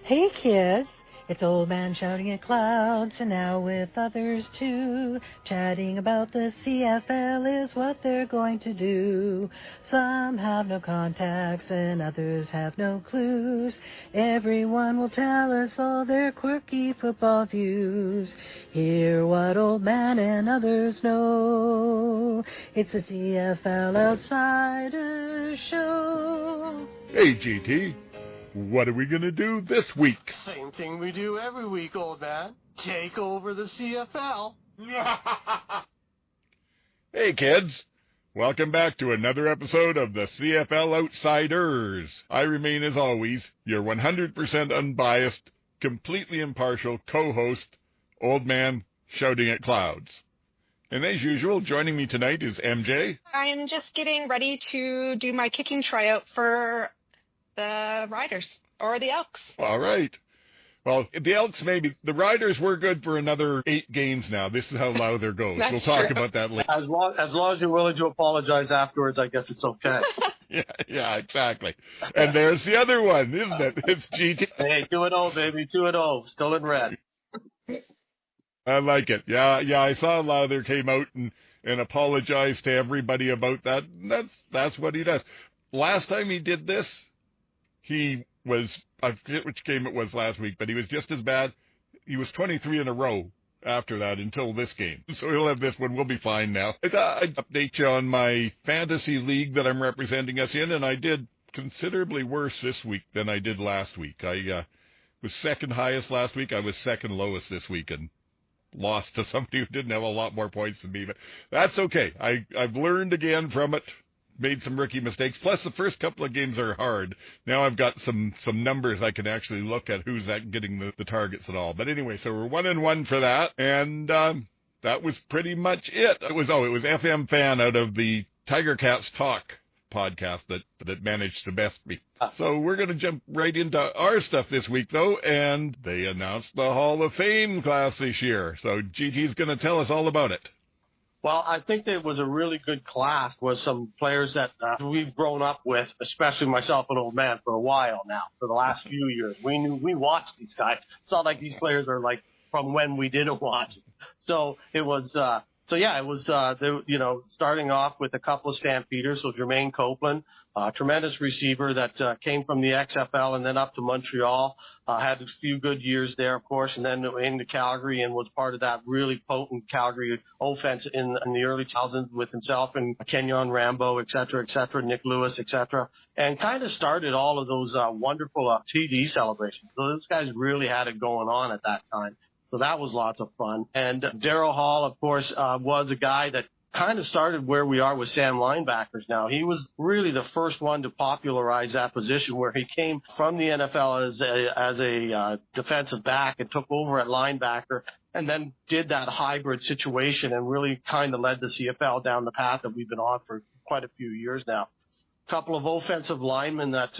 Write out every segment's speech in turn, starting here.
Hey kids, it's Old Man shouting at clouds, and now with others too. Chatting about the CFL is what they're going to do. Some have no contacts and others have no clues. Everyone will tell us all their quirky football views. Hear what Old Man and others know. It's the CFL Outsiders Show. Hey, GT. What are we going to do this week? Same thing we do every week, Old Man. Take over the CFL. Hey, kids. Welcome back to another episode of the CFL Outsiders. I remain, as always, your 100% unbiased, completely impartial co-host, Old Man Shouting at Clouds. And as usual, joining me tonight is MJ. I'm just getting ready to do my kicking tryout for the Riders, or the Elks. All right. Well, the Elks maybe. The Riders were good for another 8 games now. This is how loud their goes. We'll talk about that later. As long as you're willing to apologize afterwards, I guess it's okay. Yeah, exactly. And there's the other one, isn't it? It's GT. Hey, 2-0, baby, 2-0. Still in red. I like it. Yeah, I saw Lowther came out and apologized to everybody about that. That's what he does. Last time he did this, he was, I forget which game it was last week, but he was just as bad. He was 23 in a row after that until this game. So he'll have this one. We'll be fine now. I'd update you on my fantasy league that I'm representing us in, and I did considerably worse this week than I did last week. I was second highest last week. I was second lowest this week and lost to somebody who didn't have a lot more points than me. But that's okay. I've learned again from it. Made some rookie mistakes. Plus, the first couple of games are hard. Now I've got some numbers I can actually look at who's getting the targets and all. But anyway, so we're 1-1 for that, and that was pretty much it. It was FM Fan out of the Tiger Cats Talk podcast that managed to best me. So we're going to jump right into our stuff this week, though, and they announced the Hall of Fame class this year. So GT's going to tell us all about it. Well, I think it was a really good class with some players that we've grown up with, especially myself and Old Man, for a while now, for the last few years. We watched these guys. It's not like these players are like from when we didn't watch. So it was, starting off with a couple of Stampeders. So Jermaine Copeland, tremendous receiver that came from the XFL and then up to Montreal, had a few good years there, of course, and then into Calgary and was part of that really potent Calgary offense in the early 2000s with himself and Kenyon Rambo, et cetera, Nick Lewis, et cetera, and kind of started all of those wonderful TD celebrations. So those guys really had it going on at that time. So that was lots of fun. And Darryl Hall, of course, was a guy that kind of started where we are with Sam linebackers now. He was really the first one to popularize that position, where he came from the NFL as a defensive back and took over at linebacker and then did that hybrid situation and really kind of led the CFL down the path that we've been on for quite a few years now. A couple of offensive linemen that,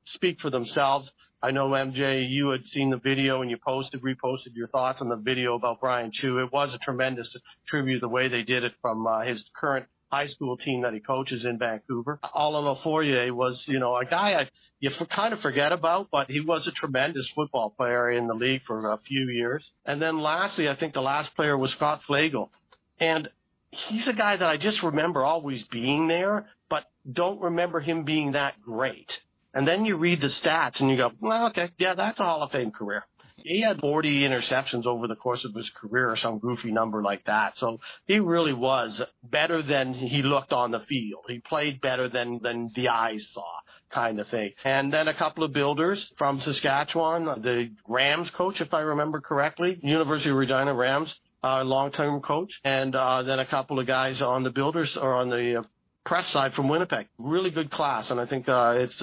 speak for themselves. I know, MJ, you had seen the video and you reposted your thoughts on the video about Brian Chu. It was a tremendous tribute the way they did it from his current high school team that he coaches in Vancouver. Alain Lafourier was, a guy you kind of forget about, but he was a tremendous football player in the league for a few years. And then lastly, I think the last player was Scott Flagel. And he's a guy that I just remember always being there, but don't remember him being that great. And then you read the stats and you go, well, okay, yeah, that's a Hall of Fame career. He had 40 interceptions over the course of his career or some goofy number like that. So he really was better than he looked on the field. He played better than the eyes saw, kind of thing. And then a couple of builders from Saskatchewan, the Rams coach, if I remember correctly, University of Regina Rams, long-term coach, and then a couple of guys on the builders or on the press side from Winnipeg. Really good class, and I think it's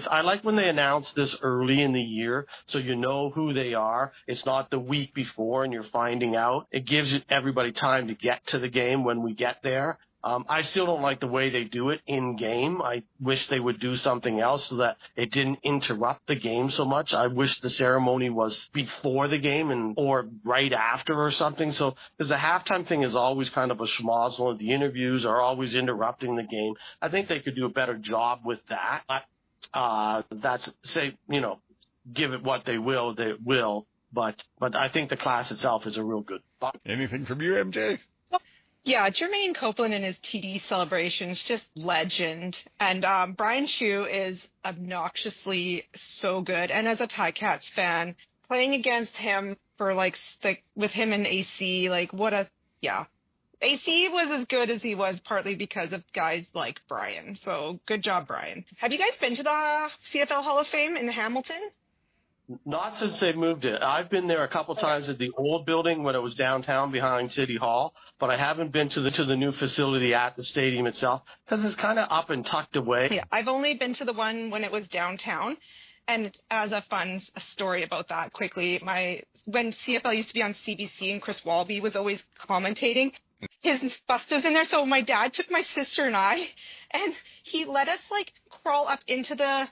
I like when they announce this early in the year, so you know who they are. It's not the week before and you're finding out. It gives everybody time to get to the game when we get there. I still don't like the way they do it in game. I wish they would do something else so that it didn't interrupt the game so much. I wish the ceremony was before the game or right after or something. So, because the halftime thing is always kind of a schmozzle, and the interviews are always interrupting the game. I think they could do a better job with that. That's give it what they will. But I think the class itself is a real good. Anything from you, MJ? Yeah, Jermaine Copeland and his TD celebrations, just legend. And Brian Shue is obnoxiously so good. And as a Ticats fan, playing against him for with him and AC, AC was as good as he was partly because of guys like Brian. So good job, Brian. Have you guys been to the CFL Hall of Fame in Hamilton? Not since they moved it. I've been there a couple times at the old building when it was downtown behind City Hall, but I haven't been to the new facility at the stadium itself because it's kind of up and tucked away. Yeah, I've only been to the one when it was downtown. And as a fun story about that quickly, when CFL used to be on CBC and Chris Walby was always commentating, his bust was in there. So my dad took my sister and I, and he let us crawl up into the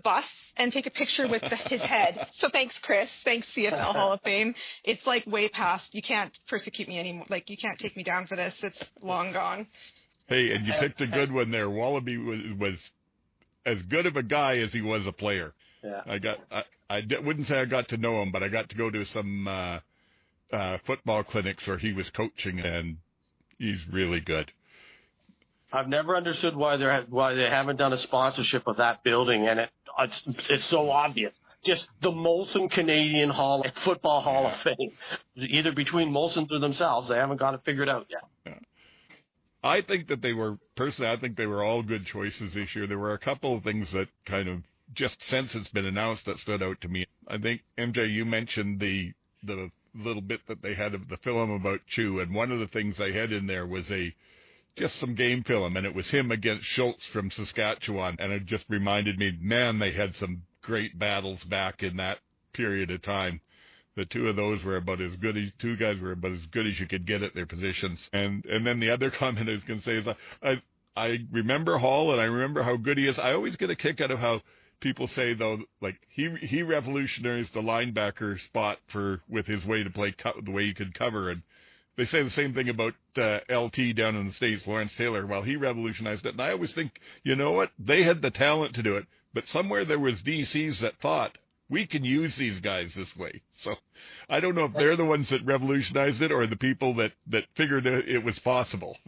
bus and take a picture with his head. So thanks, Chris. Thanks, CFL Hall of Fame. It's way past. You can't persecute me anymore. You can't take me down for this. It's long gone. Hey, and you picked a good one there. Wallaby was as good of a guy as he was a player. Yeah. I wouldn't say I got to know him, but I got to go to some football clinics where he was coaching, and he's really good. I've never understood why they haven't done a sponsorship of that building, and it's so obvious. Just the Molson Canadian Football Hall of Fame. Either between Molson's or themselves, they haven't got it figured out yet. Yeah. I think that they were all good choices this year. There were a couple of things that kind of just since it's been announced that stood out to me. I think, MJ, you mentioned the little bit that they had of the film about Chew, and one of the things they had in there was just some game film, and it was him against Schultz from Saskatchewan, and it just reminded me, man, they had some great battles back in that period of time. The two of those were about as good as two guys were about as good as you could get at their positions. And then the other comment I was going to say is I remember Hall, and I remember how good he is. I always get a kick out of how people say, though, he revolutionized the linebacker spot with his way to play, the way he could cover, and they say the same thing about LT down in the States, Lawrence Taylor. Well, he revolutionized it. And I always think, you know what? They had the talent to do it. But somewhere there was DCs that thought, we can use these guys this way. So I don't know if they're the ones that revolutionized it or the people that figured it was possible.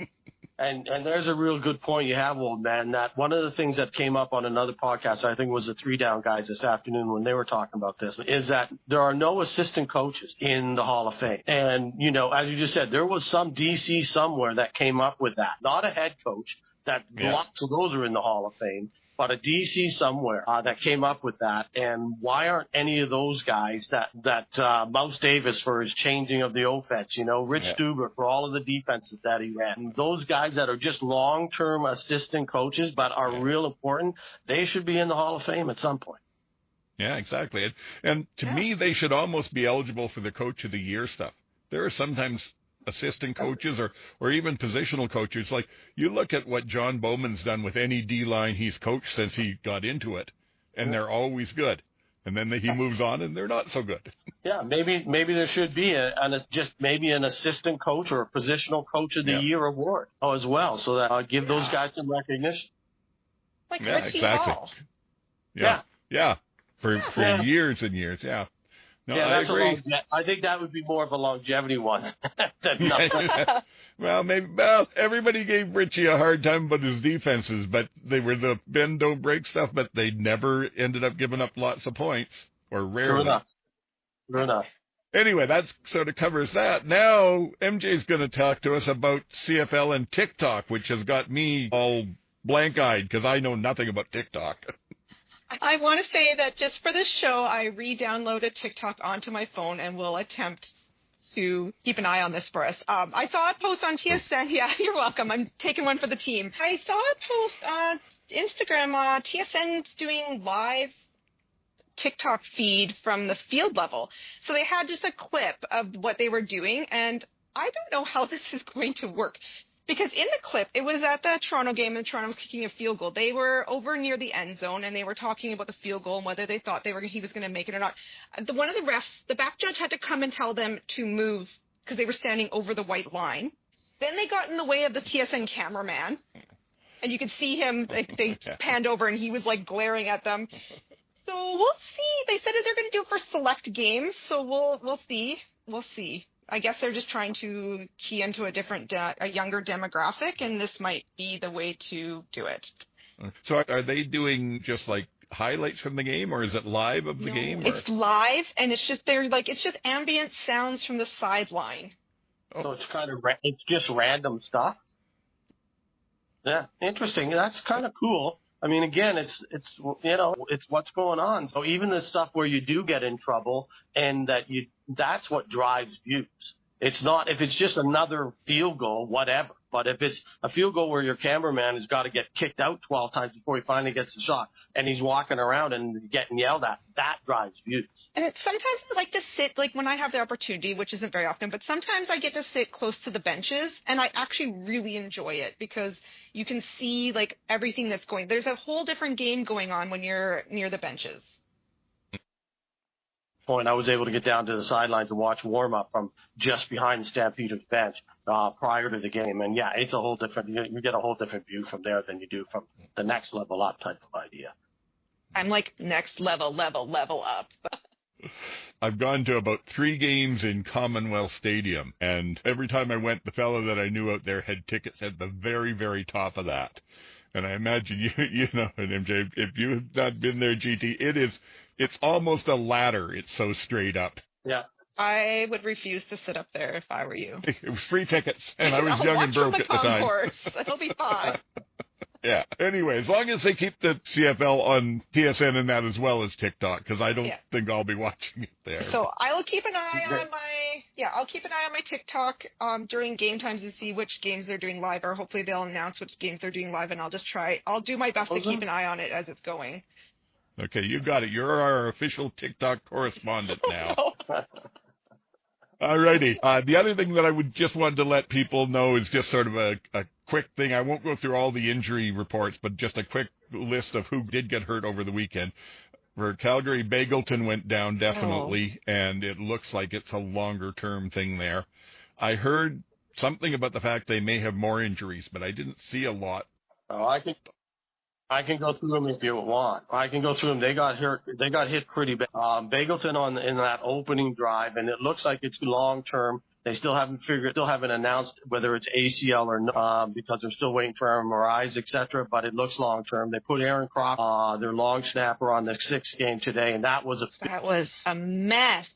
And there's a real good point you have, old man, that one of the things that came up on another podcast, I think it was the 3 Down guys this afternoon when they were talking about this, is that there are no assistant coaches in the Hall of Fame. And, as you just said, there was some DC somewhere that came up with that. Not a head coach, that lots of those are in the Hall of Fame, but a DC somewhere that came up with that. And why aren't any of those guys that Mouse Davis for his changing of the offense, Rich Stuber for all of the defenses that he ran, and those guys that are just long-term assistant coaches but are real important, they should be in the Hall of Fame at some point. Yeah, exactly. And to me, they should almost be eligible for the Coach of the Year stuff. There are sometimes assistant coaches or even positional coaches. Like, you look at what John Bowman's done with any D-line he's coached since he got into it, and they're always good. And then he moves on, and they're not so good. Yeah, maybe there should be maybe an assistant coach or a positional coach of the year award as well, so that give those guys some recognition. Like Richie Hall. Yeah. For years and years, No, I agree. I think that would be more of a longevity one than nothing. Well, everybody gave Richie a hard time about his defenses, but they were the bend, don't break stuff, but they never ended up giving up lots of points, or rarely. True enough. Anyway, that sort of covers that. Now, MJ's going to talk to us about CFL and TikTok, which has got me all blank-eyed because I know nothing about TikTok. I want to say that just for this show, I re-downloaded TikTok onto my phone and will attempt to keep an eye on this for us. I saw a post on TSN. Yeah, you're welcome. I'm taking one for the team. I saw a post on Instagram. TSN's doing live TikTok feed from the field level. So they had just a clip of what they were doing, and I don't know how this is going to work. Because in the clip, it was at the Toronto game, and Toronto was kicking a field goal. They were over near the end zone, and they were talking about the field goal and whether they thought he was going to make it or not. One of the refs, the back judge, had to come and tell them to move because they were standing over the white line. Then they got in the way of the TSN cameraman, and you could see him. They panned over, and he was glaring at them. So we'll see. They said they're going to do it for select games, so we'll see. We'll see. I guess they're just trying to key into a younger demographic, and this might be the way to do it. So are they doing just like highlights from the game, or is it live of the game? Or? It's live, and it's just ambient sounds from the sideline. Oh. So it's kind of it's just random stuff. Yeah, interesting. That's kind of cool. I mean, again, it's what's going on. So even the stuff where you do get in trouble, and that's what drives views. It's not if it's just another field goal, whatever. But if it's a field goal where your cameraman has got to get kicked out 12 times before he finally gets the shot, and he's walking around and getting yelled at, that drives views. And sometimes I like to sit, like when I have the opportunity, which isn't very often, but sometimes I get to sit close to the benches, and I actually really enjoy it because you can see like everything that's going. There's a whole different game going on when you're near the benches. Point, I was able to get down to the sidelines and watch warm-up from just behind the Stampeders bench prior to the game. And, yeah, it's a whole different – you get a whole different view from there than you do from the next level up type of idea. I'm like next level up. I've gone to about 3 games in Commonwealth Stadium, and every time I went, the fellow that I knew out there had tickets at the very, very top of that. And I imagine you know, MJ, if you've not been there, GT, it's almost a ladder. It's so straight up. Yeah. I would refuse to sit up there if I were you. It was free tickets, and I was young and broke at the time. It'll be fine. Yeah. Anyway, as long as they keep the CFL on TSN and that as well as TikTok, because I don't think I'll be watching it there. So I will keep an eye on my TikTok during game times and see which games they're doing live, or hopefully they'll announce which games they're doing live, and I'll do my best to keep an eye on it as it's going. Okay, you got it. You're our official TikTok correspondent now. All righty. The other thing that I would just want to let people know is just sort of a quick thing. I won't go through all the injury reports, but just a quick list of who did get hurt over the weekend. For Calgary, Bagleton went down definitely, and it looks like it's a longer-term thing there. I heard something about the fact they may have more injuries, but I didn't see a lot. Oh, I can go through them if you want. I can go through them. They got hurt. They got hit pretty bad. Bagleton in that opening drive, and it looks like it's long term. They still haven't announced whether it's ACL or not because they're still waiting for MRIs, etc. But it looks long term. They put Aaron Croft, their long snapper, on the 6th game today, and that was a mess.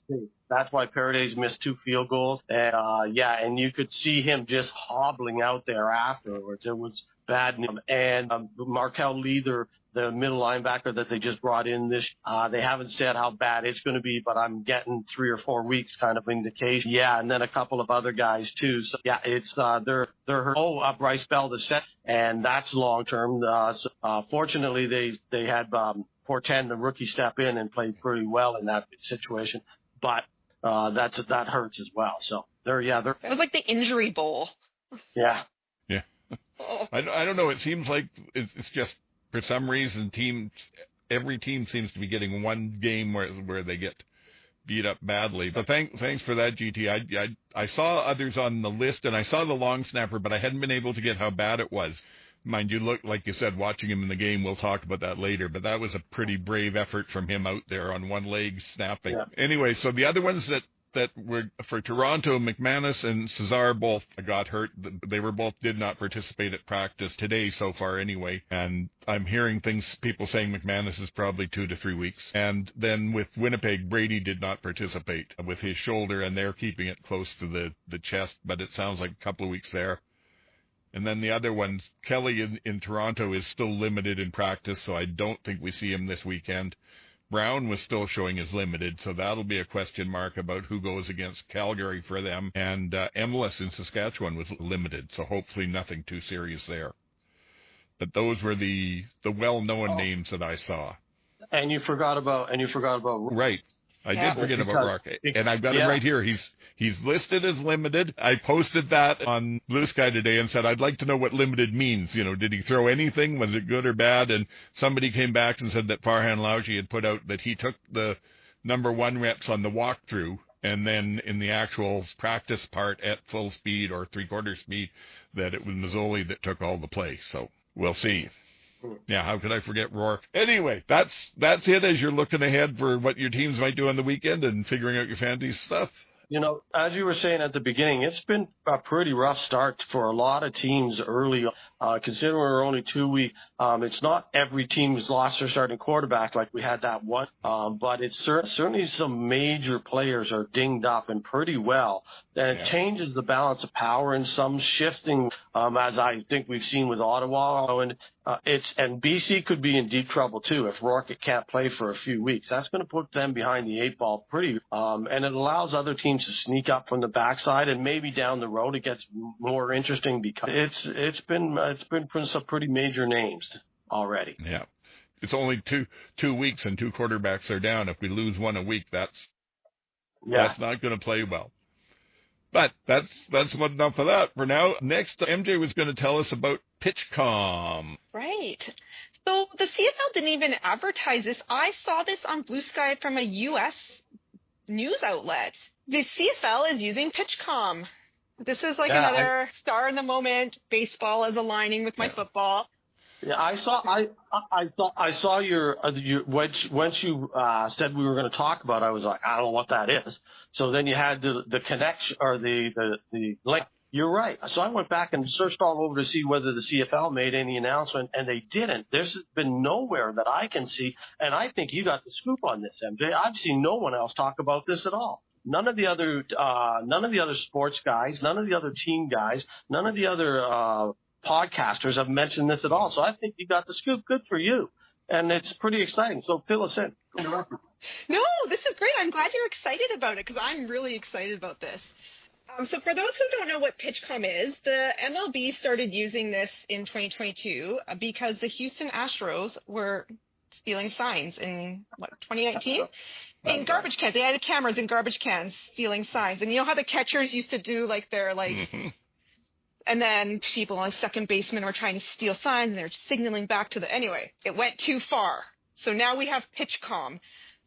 That's why Paradis missed 2 field goals. And you could see him just hobbling out there afterwards. It was bad. And Markel Lee, the middle linebacker that they just brought in they haven't said how bad it's going to be, but I'm getting 3 or 4 weeks kind of indication. Yeah, and then a couple of other guys too. So yeah, it's they're hurt. Bryce Bell the set, and that's long term. Fortunately, they had Portend, the rookie, step in and played pretty well in that situation, but that hurts as well. So it was like the injury bowl. Yeah. Yeah. I don't know. It seems like it's just, for some reason, every team seems to be getting one game where they get beat up badly. But thanks for that, GT. I saw others on the list, and I saw the long snapper, but I hadn't been able to get how bad it was. Mind you, look, like you said, watching him in the game, we'll talk about that later, but that was a pretty brave effort from him out there on one leg snapping. Yeah. Anyway, so the other ones that were for Toronto, McManus and Cesar both got hurt. They did not participate at practice today so far anyway. And I'm hearing people saying McManus is probably 2 to 3 weeks. And then with Winnipeg, Brady did not participate with his shoulder, and they're keeping it close to the chest, but it sounds like a couple of weeks there. And then the other ones, Kelly in Toronto is still limited in practice, so I don't think we see him this weekend. Brown was still showing as limited, so that'll be a question mark about who goes against Calgary for them. And Emlis in Saskatchewan was limited, so hopefully nothing too serious there. But those were the well-known names that I saw. And you forgot about right. I did forget about Rock, and I've got him right here. He's listed as limited. I posted that on Bluesky today and said, I'd like to know what limited means. You know, did he throw anything? Was it good or bad? And somebody came back and said that Farhan Lauji had put out that he took the number 1 reps on the walkthrough, and then in the actual practice part at full speed or 3/4 speed, that it was Mazzoli that took all the play. So we'll see. Yeah, how could I forget Roar? Anyway, that's it as you're looking ahead for what your teams might do on the weekend and figuring out your fantasy stuff. As you were saying at the beginning, it's been a pretty rough start for a lot of teams early. Considering we're only 2 weeks, it's not every team has lost their starting quarterback like we had that one. But it's certainly some major players are dinged up and pretty well. And it changes the balance of power and some shifting, as I think we've seen with Ottawa. And BC could be in deep trouble too if Rourke can't play for a few weeks. That's going to put them behind the 8 ball pretty, and it allows other teams to sneak up from the backside, and maybe down the road it gets more interesting because it's been some pretty major names already. Yeah, it's only two weeks and 2 quarterbacks are down. If we lose one a week, that's not going to play well. But that's enough of that for now. Next, MJ was going to tell us about PitchCom. Right. So the CFL didn't even advertise this. I saw this on Bluesky from a U.S. news outlet. The CFL is using PitchCom. This is like another star in the moment. Baseball is aligning with my football. Yeah, I saw your once you said we were going to talk about it, I was like, I don't know what that is. So then you had the connection or the link. You're right. So I went back and searched all over to see whether the CFL made any announcement, and they didn't. There's been nowhere that I can see, and I think you got the scoop on this, MJ. I've seen no one else talk about this at all. None of the other sports guys, none of the other team guys, none of the other podcasters have mentioned this at all. So I think you got the scoop. Good for you. And it's pretty exciting. So fill us in. No, this is great. I'm glad you're excited about it because I'm really excited about this. So for those who don't know what PitchCom is, the MLB started using this in 2022 because the Houston Astros were stealing signs in, 2019? In garbage cans. They had cameras in garbage cans stealing signs. And you know how the catchers used to do, and then people on second baseman were trying to steal signs and they're signaling back to anyway, it went too far. So now we have PitchCom.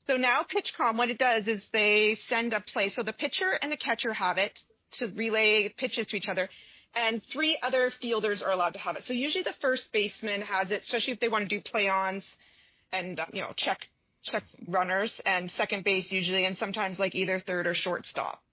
So now PitchCom, what it does is they send a play. So the pitcher and the catcher have it to relay pitches to each other. And 3 other fielders are allowed to have it. So usually the first baseman has it, especially if they want to do play-ons and, check runners, and second base usually, and sometimes either third or shortstop.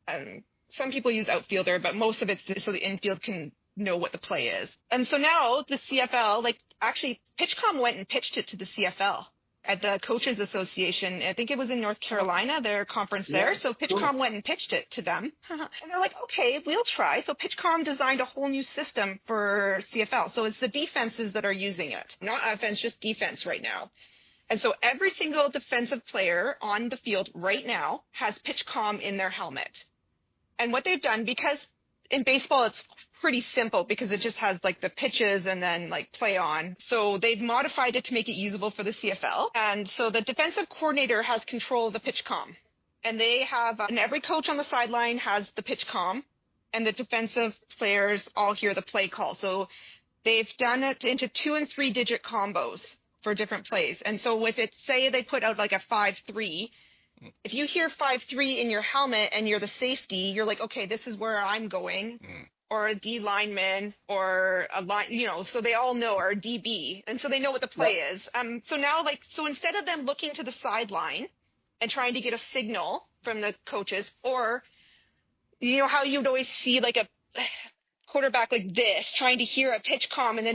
And some people use outfielder, but most of it's so the infield can know what the play is. And so now the CFL, actually PitchCom went and pitched it to the CFL at the Coaches Association. I think it was in North Carolina, their conference there. So PitchCom went and pitched it to them. And they're like, okay, we'll try. So PitchCom designed a whole new system for CFL. So it's the defenses that are using it. Not offense, just defense right now. And so every single defensive player on the field right now has PitchCom in their helmet. And what they've done, because in baseball it's pretty simple because it just has the pitches and then play on. So they've modified it to make it usable for the CFL. And so the defensive coordinator has control of the PitchCom. And they have, and every coach on the sideline has the PitchCom, and the defensive players all hear the play call. So they've done it into 2 and 3 digit combos for different plays. And so if it's, say they put out a 5-3, if you hear 5-3 in your helmet and you're the safety, you're like, okay, this is where I'm going. Or a D lineman, or a line, so they all know, or a DB, and so they know what the play is. So now, so instead of them looking to the sideline and trying to get a signal from the coaches, or how you'd always see a quarterback like this trying to hear a PitchCom and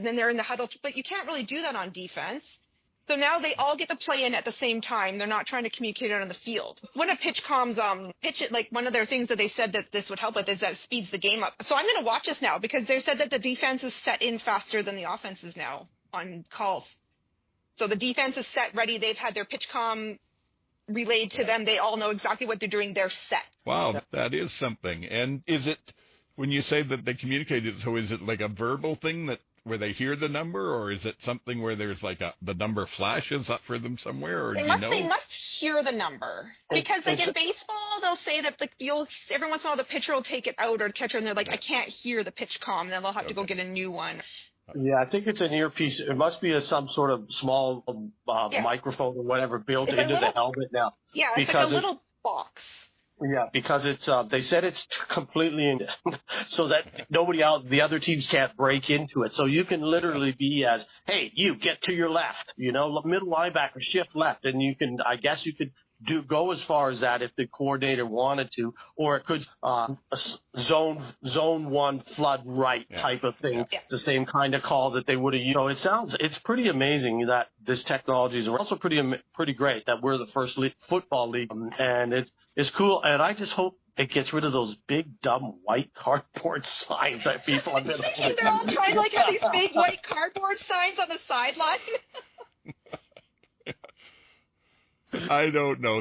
then they're in the huddle, but you can't really do that on defense. So now they all get the play in at the same time. They're not trying to communicate it on the field. One of PitchCom's one of their things that they said that this would help with is that it speeds the game up. So I'm going to watch this now because they said that the defense is set in faster than the offense is now on calls. So the defense is set, ready. They've had their PitchCom relayed to them. They all know exactly what they're doing. They're set. Wow, that is something. And is it, when you say that they communicate it, so is it a verbal thing where they hear the number, or is it something where there's the number flashes up for them somewhere, or they must hear the number, because in baseball they'll say that every once in a while the pitcher will take it out, or the catcher, and they're like, I can't hear the PitchCom, and then they'll have to go get a new one. Yeah, I think it's an earpiece. It must be some sort of small microphone or whatever built into the helmet now. Yeah, it's a little box. Yeah, because it's they said it's completely in, so that the other teams can't break into it. So you can literally be as, hey, you get to your left, middle linebacker shift left, and I guess you could go as far as that if the coordinator wanted to, or it could zone one flood right type of thing. Yeah. The same kind of call that they would have used. So it's pretty amazing that this technology is also pretty great that we're the first football league, and it's cool. And I just hope it gets rid of those big dumb white cardboard signs that people have been. They're all trying to have these big white cardboard signs on the sideline. I don't know.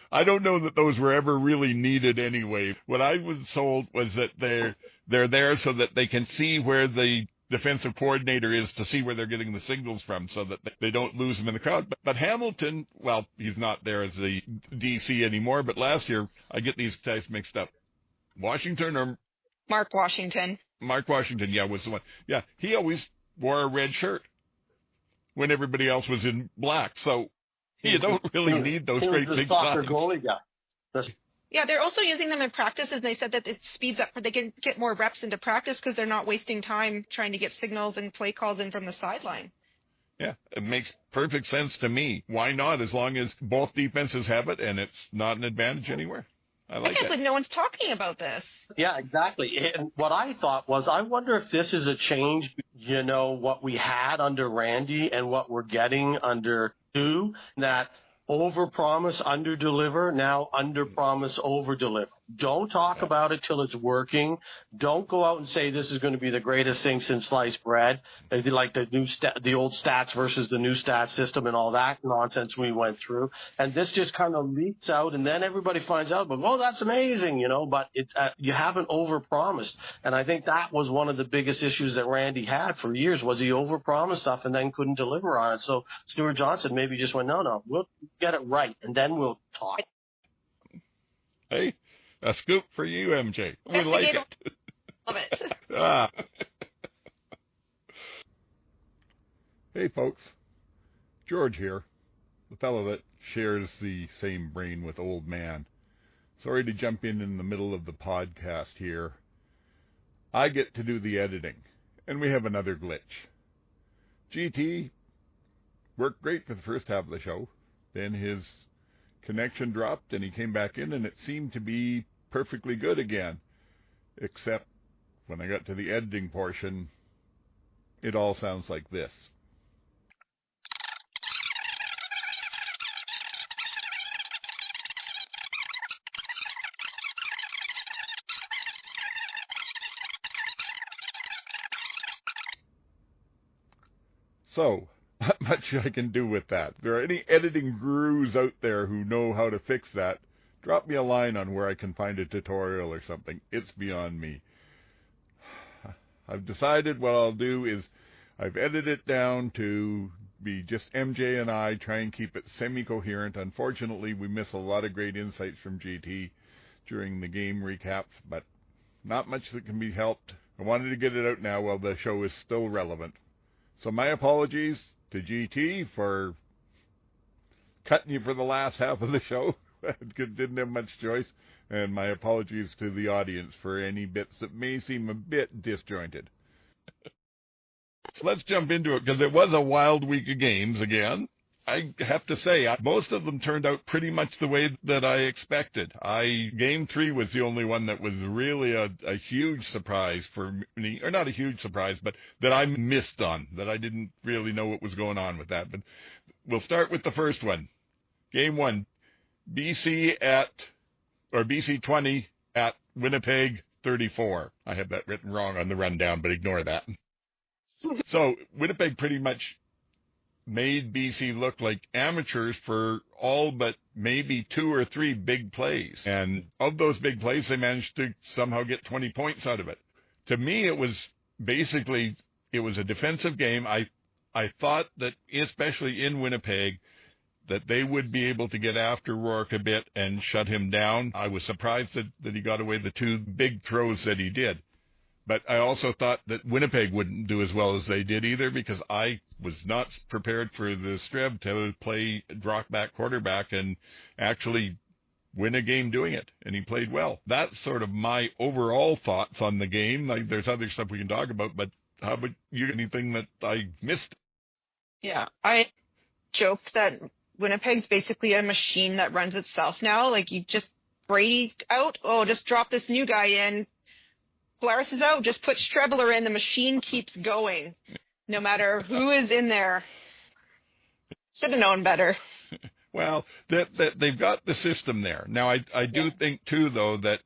I don't know that those were ever really needed anyway. What I was told was that they're there so that they can see where the defensive coordinator is to see where they're getting the signals from so that they don't lose them in the crowd. But Hamilton, well, he's not there as the DC anymore, but last year, I get these guys mixed up. Washington or... Mark Washington. Mark Washington, yeah, was the one. Yeah, he always wore a red shirt when everybody else was in black, so... You don't really need those great big signs. Goalie guy. Yeah, they're also using them in practices, and they said that it speeds up, they can get more reps into practice because they're not wasting time trying to get signals and play calls in from the sideline. Yeah, it makes perfect sense to me. Why not, as long as both defenses have it and it's not an advantage anywhere? I like it. No one's talking about this. Yeah, exactly. And what I thought was, I wonder if this is a change, what we had under Randy and what we're getting under that over-promise, under-deliver, now under-promise, over-deliver. Don't talk about it till it's working. Don't go out and say this is going to be the greatest thing since sliced bread. Like the old stats versus the new stats system and all that nonsense we went through. And this just kind of leaks out, and then everybody finds out, oh, that's amazing, but you haven't over-promised. And I think that was one of the biggest issues that Randy had for years, was he over-promised stuff and then couldn't deliver on it. So Stuart Johnson maybe just went, no, we'll get it right, and then we'll talk. Hey. A scoop for you, MJ. We like it. Love it. Hey, folks. George here, the fellow that shares the same brain with Oldman. Sorry to jump in the middle of the podcast here. I get to do the editing, and we have another glitch. GT worked great for the first half of the show. Then his connection dropped, and he came back in, and it seemed to be perfectly good again, except when I got to the editing portion, it all sounds like this. So, not much I can do with that. If there are any editing gurus out there who know how to fix that, drop me a line on where I can find a tutorial or something. It's beyond me. I've decided what I'll do is I've edited it down to be just MJ and I, try and keep it semi-coherent. Unfortunately, we miss a lot of great insights from GT during the game recaps, but not much that can be helped. I wanted to get it out now while the show is still relevant. So my apologies to GT for cutting you for the last half of the show. Didn't have much choice, and my apologies to the audience for any bits that may seem a bit disjointed. Let's jump into it, because it was a wild week of games again. I have to say, most of them turned out pretty much the way that I expected. Game 3 was the only one that was really a huge surprise for me, or not a huge surprise, but that I missed on, that I didn't really know what was going on with that. But we'll start with the first one. Game 1. BC 20 at Winnipeg 34. I have that written wrong on the rundown, but ignore that. So Winnipeg pretty much made BC look like amateurs for all but maybe 2 or 3 big plays. And of those big plays, they managed to somehow get 20 points out of it. To me, it was a defensive game. I thought that, especially in Winnipeg, that they would be able to get after Rourke a bit and shut him down. I was surprised that he got away the 2 big throws that he did. But I also thought that Winnipeg wouldn't do as well as they did either, because I was not prepared for the Strev to play drop-back quarterback and actually win a game doing it, and he played well. That's sort of my overall thoughts on the game. Like, there's other stuff we can talk about, but how about you? Anything that I missed? Yeah, I joked that Winnipeg's basically a machine that runs itself now. Like, you just Brady out, just drop this new guy in. Polaris is out, just put Strebler in. The machine keeps going, no matter who is in there. Should have known better. Well, that they've got the system there. Now, I do think, too, though, that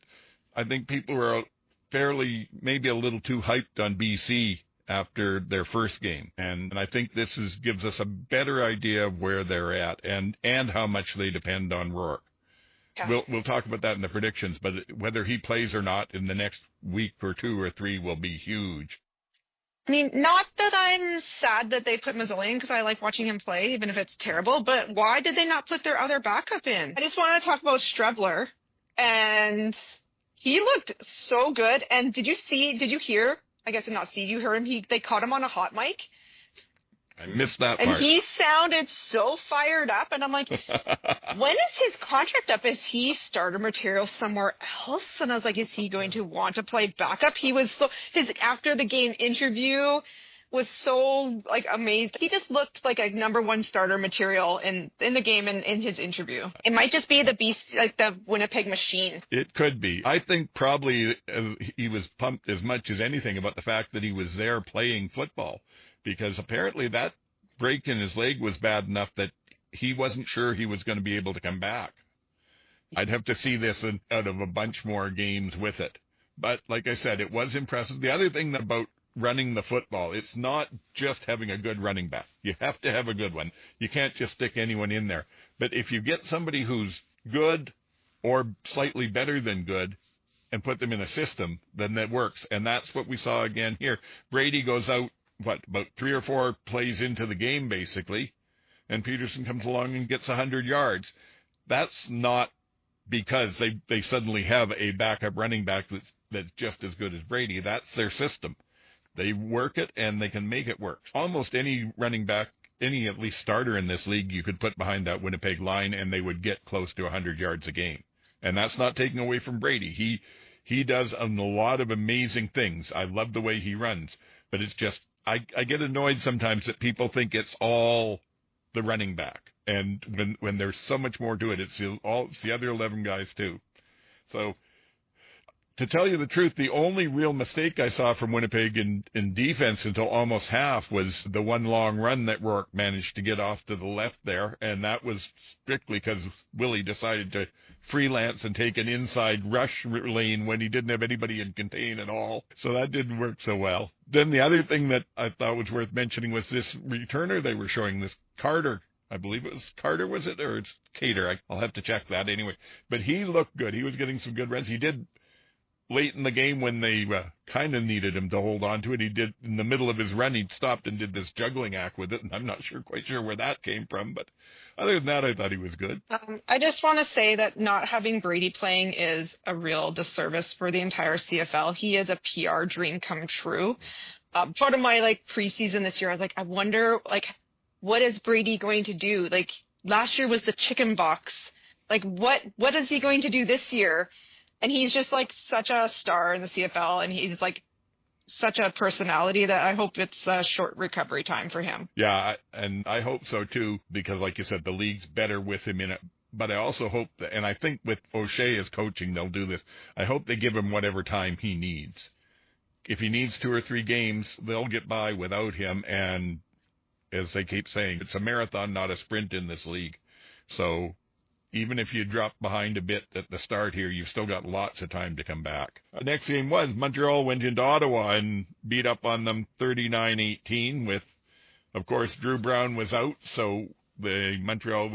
I think people are fairly, maybe a little too hyped on BC after their first game. And I think this gives us a better idea of where they're at and how much they depend on Rourke. Yeah. We'll talk about that in the predictions, but whether he plays or not in the next week or 2 or 3 will be huge. I mean, not that I'm sad that they put Mazzoli in, because I like watching him play, even if it's terrible, but why did they not put their other backup in? I just want to talk about Strebler, and he looked so good. And did you hear, I guess not see, you heard him, they caught him on a hot mic? I missed that part. And he sounded so fired up, and I'm like, when is his contract up? Is he starter material somewhere else? And I was like, is he going to want to play backup? He was his after the game interview was so like amazed. He just looked like a number 1 starter material in the game and in his interview. It might just be the beast, like the Winnipeg machine. It could be. I think probably he was pumped as much as anything about the fact that he was there playing football. Because apparently that break in his leg was bad enough that he wasn't sure he was going to be able to come back. I'd have to see this out of a bunch more games with it. But like I said, it was impressive. The other thing about running the football, it's not just having a good running back. You have to have a good one. You can't just stick anyone in there. But if you get somebody who's good or slightly better than good and put them in a system, then that works. And that's what we saw again here. Brady goes out, about 3 or 4 plays into the game, basically, and Peterson comes along and gets 100 yards. That's not because they suddenly have a backup running back that's just as good as Brady. That's their system. They work it, and they can make it work. Almost any running back, any at least starter in this league, you could put behind that Winnipeg line, and they would get close to 100 yards a game. And that's not taking away from Brady. He does a lot of amazing things. I love the way he runs, but it's just, I get annoyed sometimes that people think it's all the running back, and when there's so much more to it, it's the other 11 guys too. So, to tell you the truth, the only real mistake I saw from Winnipeg in defense until almost half was the one long run that Rourke managed to get off to the left there, and that was strictly because Willie decided to freelance and take an inside rush lane when he didn't have anybody in contain at all. So that didn't work so well. Then the other thing that I thought was worth mentioning was this returner they were showing, this Carter. I believe it was Carter, was it? Or it's Cater. I'll have to check that anyway. But he looked good. He was getting some good runs. He did late in the game when they kind of needed him to hold on to it. He did, in the middle of his run, he stopped and did this juggling act with it, and I'm not quite sure where that came from, but other than that, I thought he was good. I just want to say that not having Brady playing is a real disservice for the entire CFL. He is a PR dream come true. Part of my preseason this year, I was like, I wonder what is Brady going to do? Last year was the chicken box. What is he going to do this year? And he's just such a star in the CFL, and he's such a personality that I hope it's a short recovery time for him. Yeah, and I hope so too, because like you said, the league's better with him in it. But I also hope that, and I think with O'Shea as coaching, they'll do this. I hope they give him whatever time he needs. If he needs 2 or 3 games, they'll get by without him. And as they keep saying, it's a marathon, not a sprint in this league. So even if you drop behind a bit at the start here, you've still got lots of time to come back. The next game was Montreal went into Ottawa and beat up on them 39-18 with, of course, Drew Brown was out, so Montreal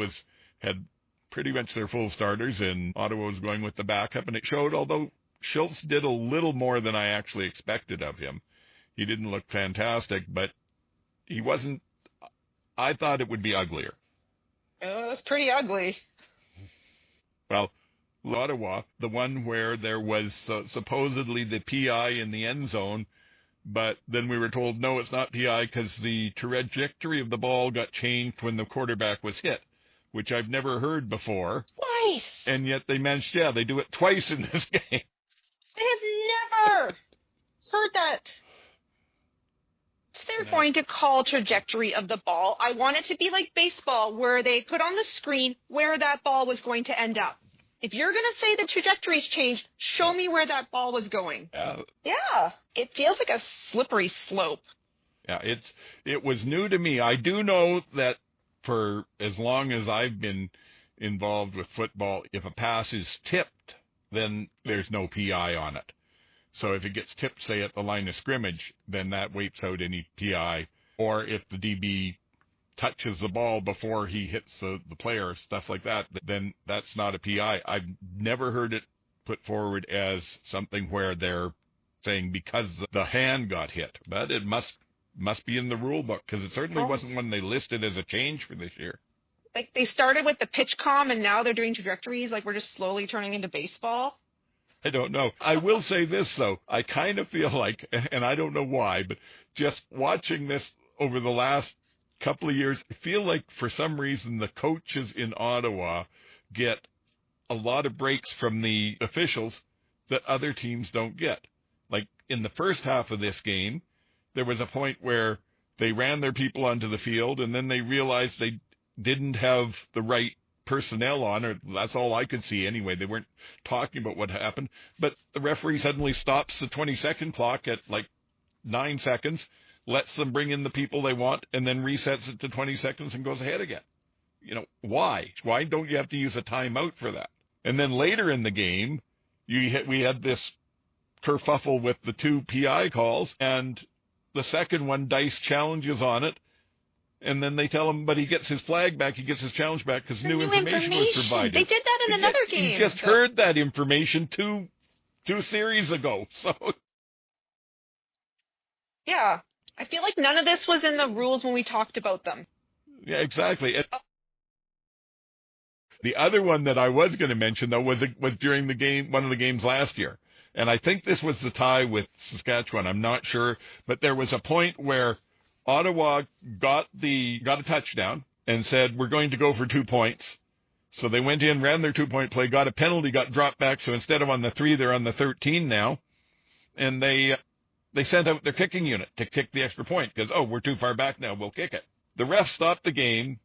had pretty much their full starters, and Ottawa was going with the backup, and it showed, although Schultz did a little more than I actually expected of him. He didn't look fantastic, but he wasn't. I thought it would be uglier. It was pretty ugly. Well, Ottawa, the one where there was supposedly the PI in the end zone, but then we were told, no, it's not PI because the trajectory of the ball got changed when the quarterback was hit. which I've never heard before. Twice. And yet they managed, they do it twice in this game. I have never heard that. If they're going to call trajectory of the ball, I want it to be like baseball, where they put on the screen where that ball was going to end up. If you're going to say the trajectory's changed, show me where that ball was going. Yeah. It feels like a slippery slope. Yeah, it was new to me. I do know that for as long as I've been involved with football, if a pass is tipped, then there's no PI on it. So if it gets tipped, say, at the line of scrimmage, then that wipes out any PI. Or if the DB touches the ball before he hits the player, stuff like that, then that's not a PI. I've never heard it put forward as something where they're saying because the hand got hit. But it must be in the rule book, because it certainly wasn't one they listed as a change for this year. Like, they started with the PitchCom, and now they're doing trajectories, like we're just slowly turning into baseball. I don't know. I will say this, though. I kind of feel like, and I don't know why, but just watching this over the last couple of years, I feel like for some reason the coaches in Ottawa get a lot of breaks from the officials that other teams don't get. Like in the first half of this game, there was a point where they ran their people onto the field, and then they realized they didn't have the right personnel on, or that's all I could see anyway. They weren't talking about what happened, but the referee suddenly stops the 20-second clock at like 9 seconds, lets them bring in the people they want, and then resets it to 20 seconds and goes ahead again. You know, why? Why don't you have to use a timeout for that? And then later in the game, we had this kerfuffle with the 2 PI calls, and the second one, Dice challenges on it, and then they tell him, but he gets his flag back, he gets his challenge back because new information was provided. They did that in another game. You just heard that information two series ago. So, yeah, I feel like none of this was in the rules when we talked about them. Yeah, exactly. The other one that I was going to mention, though, was during the game, one of the games last year. And I think this was the tie with Saskatchewan. I'm not sure. But there was a point where Ottawa got a touchdown and said, we're going to go for 2 points. So they went in, ran their 2-point play, got a penalty, got dropped back. So instead of on the 3, they're on the 13 now. And they sent out their kicking unit to kick the extra point because, we're too far back now, we'll kick it. The ref stopped the game,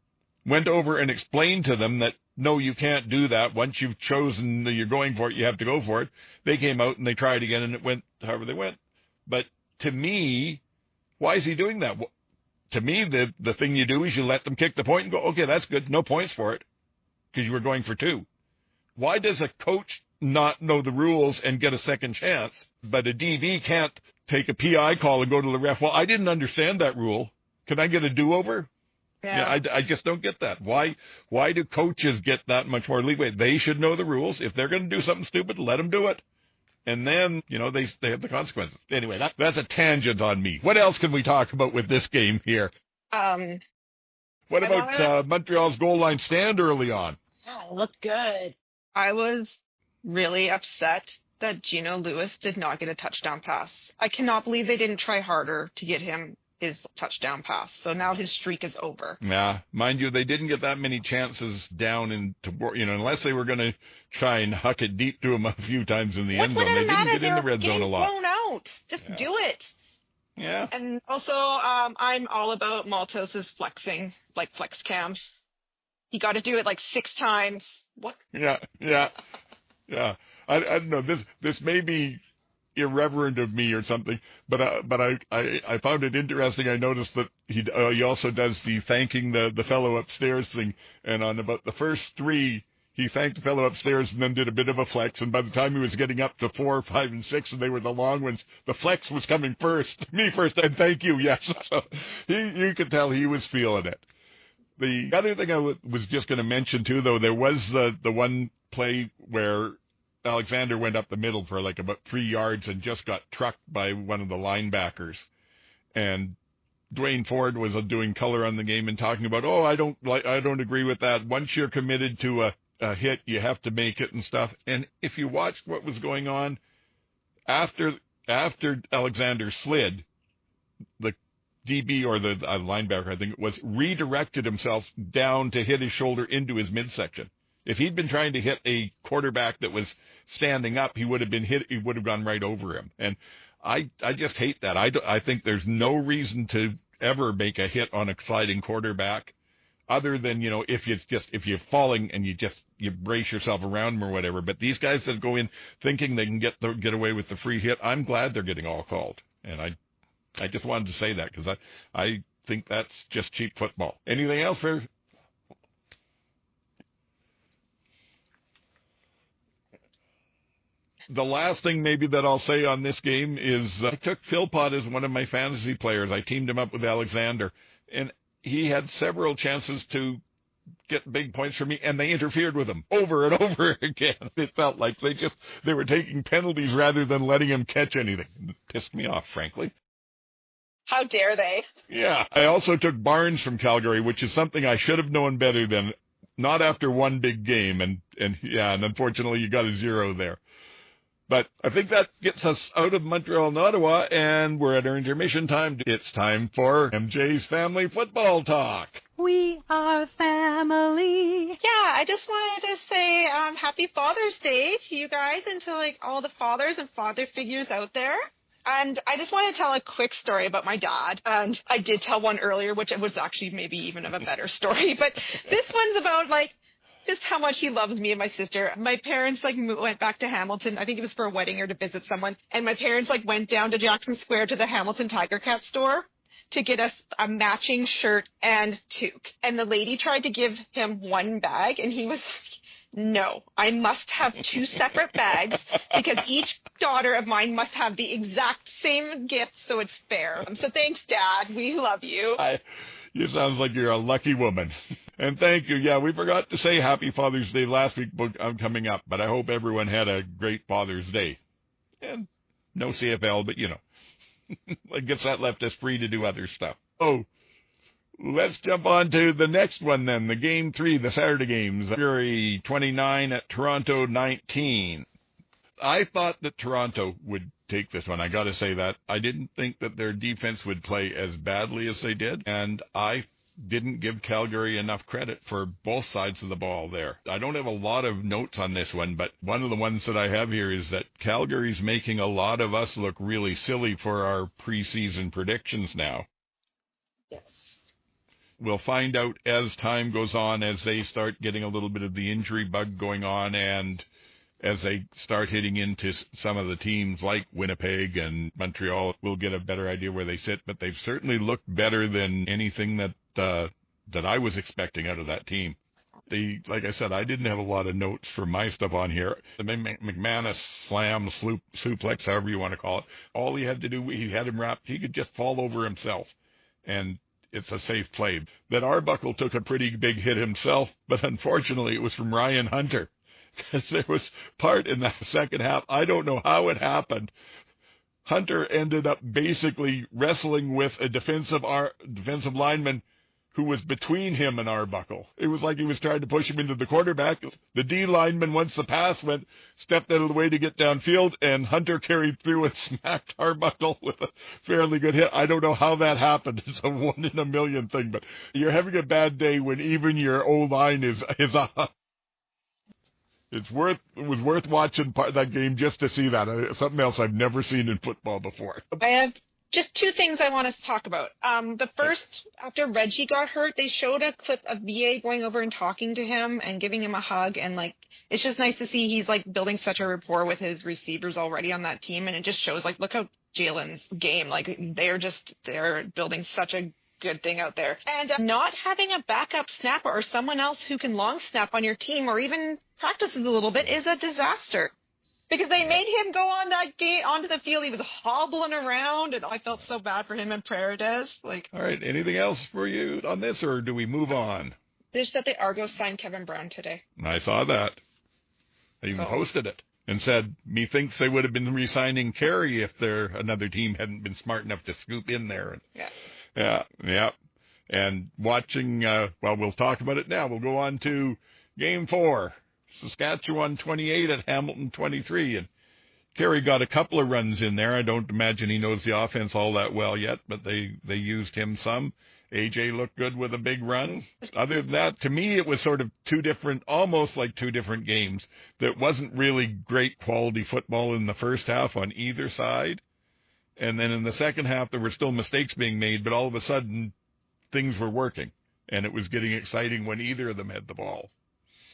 went over and explained to them that, no, you can't do that. Once you've chosen that you're going for it, you have to go for it. They came out and they tried again, and it went however they went. But to me, why is he doing that? To me, the thing you do is you let them kick the point and go, okay, that's good, no points for it, because you were going for 2. Why does a coach not know the rules and get a second chance, but a DB can't take a PI call and go to the ref? Well, I didn't understand that rule. Can I get a do-over? Yeah, I just don't get that. Why do coaches get that much more leeway? They should know the rules. If they're going to do something stupid, let them do it. And then, they have the consequences. Anyway, that's a tangent on me. What else can we talk about with this game here? What about Montreal's goal line stand early on? Oh, looked good. I was really upset that Gino Lewis did not get a touchdown pass. I cannot believe they didn't try harder to get him his touchdown pass. So now his streak is over. Yeah, mind you, they didn't get that many chances down unless they were going to try and huck it deep to him a few times in the end zone. They didn't get in the red zone a lot. Blown out. Just do it. Yeah. And also, I'm all about Maltos' flexing, like flex cam. You got to do it like 6 times. What? Yeah. I don't know. This may be irreverent of me or something, but I found it interesting. I noticed that he also does the thanking the fellow upstairs thing, and on about the first 3, he thanked the fellow upstairs and then did a bit of a flex, and by the time he was getting up to 4, 5, and 6, and they were the long ones, the flex was coming first. Me first, and thank you, yes. So you could tell he was feeling it. The other thing I was just going to mention, too, though, there was the one play where Alexander went up the middle for like about 3 yards and just got trucked by one of the linebackers. And Dwayne Ford was doing color on the game and talking about, I don't agree with that. Once you're committed to a hit, you have to make it and stuff. And if you watched what was going on after Alexander slid, the DB or the linebacker, I think it was, redirected himself down to hit his shoulder into his midsection. If he'd been trying to hit a quarterback that was standing up, he would have been hit. He would have gone right over him. And I just hate that. I think there's no reason to ever make a hit on a sliding quarterback, other than, you know, if you're falling and you brace yourself around them or whatever. But these guys that go in thinking they can get away with the free hit, I'm glad they're getting all called. And I just wanted to say that because I think that's just cheap football. Anything else for? The last thing maybe that I'll say on this game is I took Philpott as one of my fantasy players. I teamed him up with Alexander, and he had several chances to get big points for me, and they interfered with him over and over again. It felt like they were taking penalties rather than letting him catch anything. It pissed me off, frankly. How dare they? Yeah. I also took Barnes from Calgary, which is something I should have known better than not after one big game, and unfortunately you got a 0 there. But I think that gets us out of Montreal and Ottawa, and we're at our intermission time. It's time for MJ's Family Football Talk. We are family. Yeah, I just wanted to say happy Father's Day to you guys and to like all the fathers and father figures out there. And I just want to tell a quick story about my dad. And I did tell one earlier, which was actually maybe even of a better story. But this one's about like just how much he loves me and my sister. My parents went back to Hamilton. I think it was for a wedding or to visit someone. And my parents went down to Jackson Square to the Hamilton Tiger Cat store to get us a matching shirt and toque. And the lady tried to give him one bag, and he was like, no, I must have 2 separate bags because each daughter of mine must have the exact same gift, so it's fair. So thanks, Dad. We love you. You sounds like you're a lucky woman. And thank you. Yeah, we forgot to say Happy Father's Day last week coming up, but I hope everyone had a great Father's Day. And no CFL, but you know. I guess that left us free to do other stuff. Oh, let's jump on to the next one then, the Game 3, the Saturday games. February 29 at Toronto 19. I thought that Toronto would take this one. I got to say that. I didn't think that their defense would play as badly as they did, and I didn't give Calgary enough credit for both sides of the ball there. I don't have a lot of notes on this one, but one of the ones that I have here is that Calgary's making a lot of us look really silly for our preseason predictions now. Yes. We'll find out as time goes on, as they start getting a little bit of the injury bug going on, and as they start hitting into some of the teams like Winnipeg and Montreal, we'll get a better idea where they sit. But they've certainly looked better than anything that I was expecting out of that team. Like I said, I didn't have a lot of notes for my stuff on here. The McManus slam, suplex, however you want to call it, all he had to do, he had him wrapped, he could just fall over himself, and it's a safe play. That Arbuckle took a pretty big hit himself, but unfortunately it was from Ryan Hunter. Because there was part in that second half, I don't know how it happened. Hunter ended up basically wrestling with a defensive lineman who was between him and Arbuckle. It was like he was trying to push him into the quarterback. The D lineman, once the pass went, stepped out of the way to get downfield, and Hunter carried through and smacked Arbuckle with a fairly good hit. I don't know how that happened. It's a 1 in a million thing, but you're having a bad day when even your O-line is up. It was worth watching that game just to see that. Something else I've never seen in football before. I have just 2 things I want to talk about. The first, after Reggie got hurt, they showed a clip of VA going over and talking to him and giving him a hug. And, it's just nice to see he's, building such a rapport with his receivers already on that team. And it just shows, look how Jalen's game. They're building such a good thing out there. And not having a backup snapper or someone else who can long snap on your team or even practices a little bit is a disaster. Because they made him go on that game onto the field. He was hobbling around, and I felt so bad for him and Paredes. All right, anything else for you on this, or do we move on? They said the Argos signed Kevin Brown today. I saw that. I even posted it and said, methinks they would have been re-signing Carey if another team hadn't been smart enough to scoop in there. Yeah. And watching, we'll talk about it now. We'll go on to Game 4. Saskatchewan 28 at Hamilton 23. And Carey got a couple of runs in there. I don't imagine he knows the offense all that well yet, but they used him some. AJ looked good with a big run. Other than that, to me, it was sort of almost like two different games. There wasn't really great quality football in the first half on either side. And then in the second half, there were still mistakes being made, but all of a sudden, things were working. And it was getting exciting when either of them had the ball.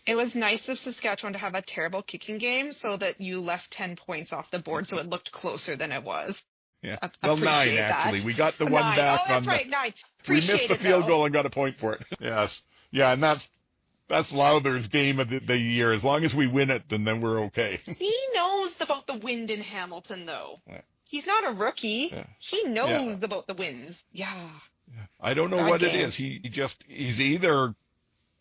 It was nice of Saskatchewan to have a terrible kicking game so that you left 10 points off the board so it looked closer than it was. Yeah. Well, 9, actually. We got the 1 back oh, on that's right, 9. We missed the field goal and got a point for it. Yes. Yeah, and that's Lowther's game of the year. As long as we win it, then we're okay. He knows about the wind in Hamilton, though. Yeah. He's not a rookie. Yeah. He knows about the winds. Yeah. I don't know what it is. He's either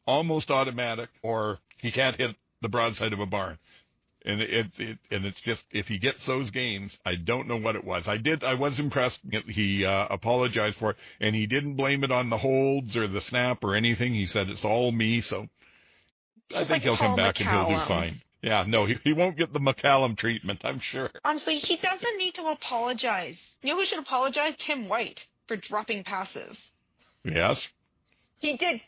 almost automatic or he can't hit the broadside of a barn. And it's just, if he gets those games, I don't know what it was. I was impressed. He apologized for it, and he didn't blame it on the holds or the snap or anything. He said, it's all me, so I think he'll come back and he'll do fine. Yeah, no, he won't get the McCallum treatment, I'm sure. Honestly, he doesn't need to apologize. You know who should apologize? Tim White for dropping passes. Yes. He did.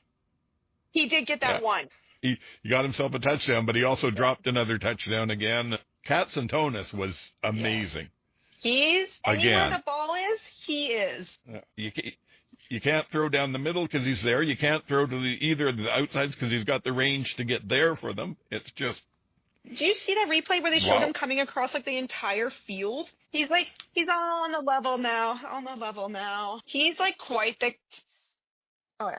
He did get that one. He got himself a touchdown, but he also dropped another touchdown again. Katsantonis was amazing. He's anywhere the ball is, he is. You can't throw down the middle because he's there. You can't throw to either of the outsides because he's got the range to get there for them. It's just... Did you see that replay where they showed him coming across like the entire field? He's all on the level now. He's like quite the... Oh, yeah.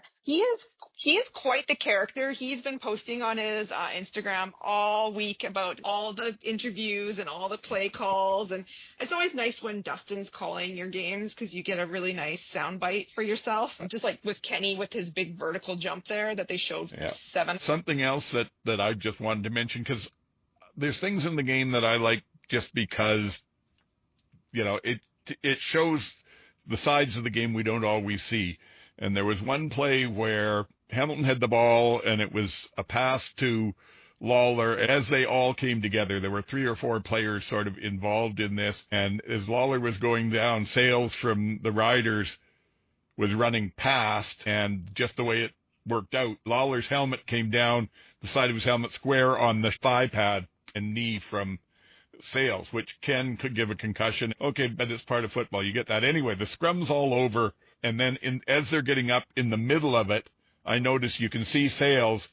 He is quite the character. He's been posting on his Instagram all week about all the interviews and all the play calls, and it's always nice when Dustin's calling your games because you get a really nice soundbite for yourself. Just like with Kenny with his big vertical jump there that they showed 7. Something else that I just wanted to mention, because there's things in the game that I like just because it shows the sides of the game we don't always see. And there was one play where Hamilton had the ball, and it was a pass to Lawler. As they all came together, there were 3 or 4 players sort of involved in this. And as Lawler was going down, Sales from the Riders was running past, and just the way it worked out, Lawler's helmet came down, the side of his helmet square on the thigh pad and knee from Sales, which could give a concussion. Okay, but it's part of football. You get that. Anyway, the scrum's all over. And then as they're getting up in the middle of it, I notice you can see Sales